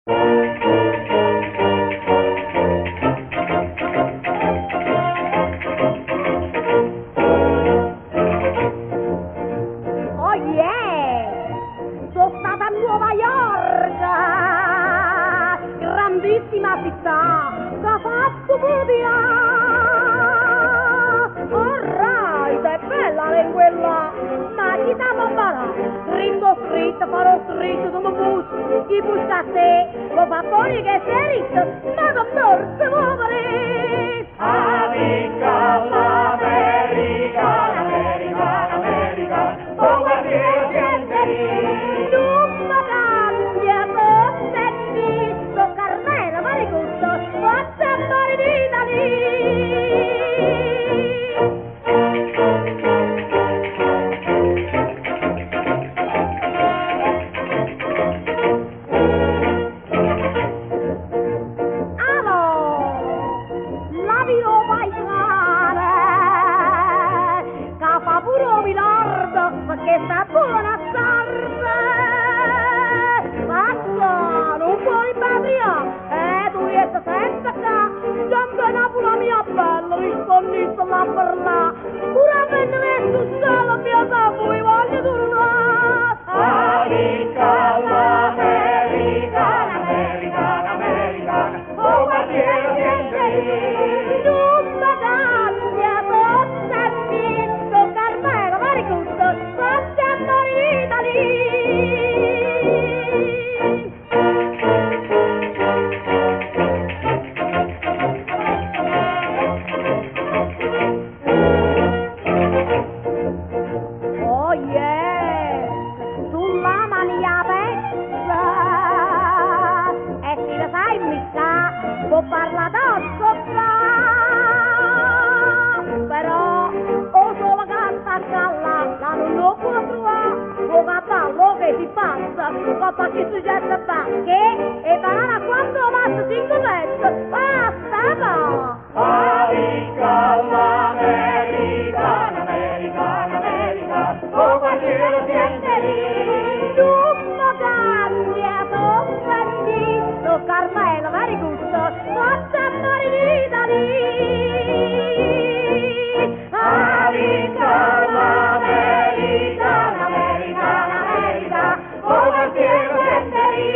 Oh yeah! Sono stata a Nuova York, grandissima città, che fa studia. Alright, è bella lei quella, ma chi t'ha imparare? Ringo street, farò street come bus, chi bussa a te, lo fa fuori che sei ricco, ma non morto poveri. Amica l'America, l'America, l'America, oh guardiere gente lì. Non mi cambia, tu sei visto, Carmela, male gusto, forza amore d'Italia. Perché sta buona sarda, basta, non puoi patria, tu riesci sempre qua, sempre Napoli mia bella, rispondi sulla perla, pure venne messo solo mia capo, vi voglio tornare. Amica l'America, l'America, l'America, oh guardiere gente lì. Non mi cambia, tu sei visto, Carmelo, Maricusto, forza amore d'Italia. Oh yeah, sulla mania pezza, e se lo sai mi sa, può parlare tanto però o solo canta a calla, la non lo può trovare, o cavallo che si passa, coppa che succede banche, e banana quando massa 5 pezzi, basta va! Amica l'America, l'America, l'America, oh guardiere gente lì. Non mi cambia, tu bendito, Carmelo, very gusto, forza amore d'Italia. Amica l'America, l'America, l'America, oh guardiere gente lì.